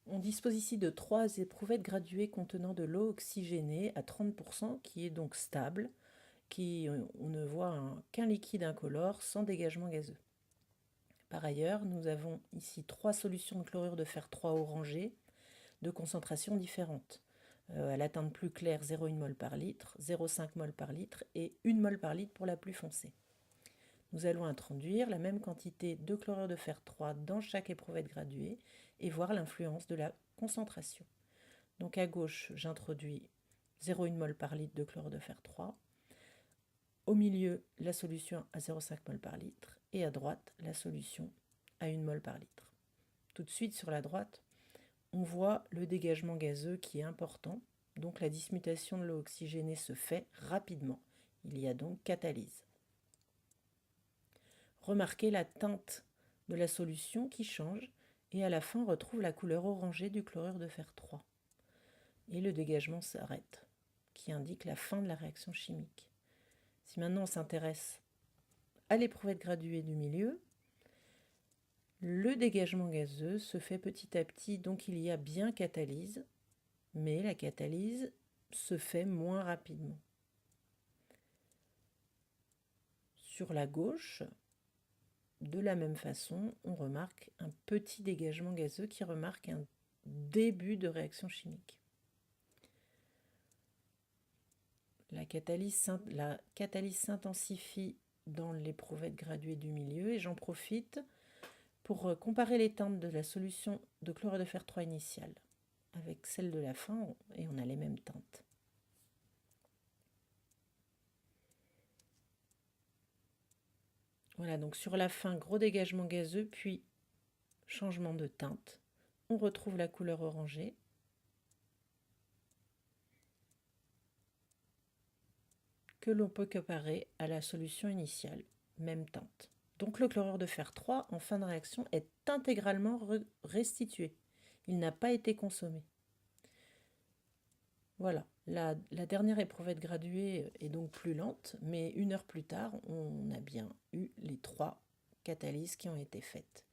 On dispose ici de 3 éprouvettes graduées contenant de l'eau oxygénée à 30%, qui est donc stable, on ne voit qu'un liquide incolore sans dégagement gazeux. Par ailleurs, nous avons ici 3 solutions de chlorure de fer 3 orangé de concentrations différentes. À la teinte plus claire, 0,1 mol par litre, 0,5 mol par litre et 1 mol par litre pour la plus foncée. Nous allons introduire la même quantité de chlorure de fer 3 dans chaque éprouvette graduée et voir l'influence de la concentration. Donc à gauche, j'introduis 0,1 mol par litre de chlorure de fer 3. Au milieu, la solution à 0,5 mol par litre et à droite, la solution à 1 mol par litre. Tout de suite sur la droite, on voit le dégagement gazeux qui est important, donc la dismutation de l'eau oxygénée se fait rapidement. Il y a donc catalyse. Remarquez la teinte de la solution qui change et à la fin on retrouve la couleur orangée du chlorure de fer 3. Et le dégagement s'arrête, qui indique la fin de la réaction chimique. Si maintenant on s'intéresse à l'éprouvette graduée du milieu, le dégagement gazeux se fait petit à petit, donc il y a bien catalyse, mais la catalyse se fait moins rapidement. Sur la gauche, de la même façon, on remarque un petit dégagement gazeux qui remarque un début de réaction chimique. La catalyse s'intensifie dans l'éprouvette graduée du milieu et j'en profite pour comparer les teintes de la solution de chlorure de fer 3 initiale avec celle de la fin et on a les mêmes teintes. Voilà, donc sur la fin, gros dégagement gazeux, puis changement de teinte. On retrouve la couleur orangée. Que l'on peut comparer à la solution initiale, même teinte. Donc le chlorure de fer 3 en fin de réaction est intégralement restitué. Il n'a pas été consommé. Voilà, la dernière éprouvette graduée est donc plus lente, mais 1 heure plus tard, on a bien eu les 3 catalyses qui ont été faites.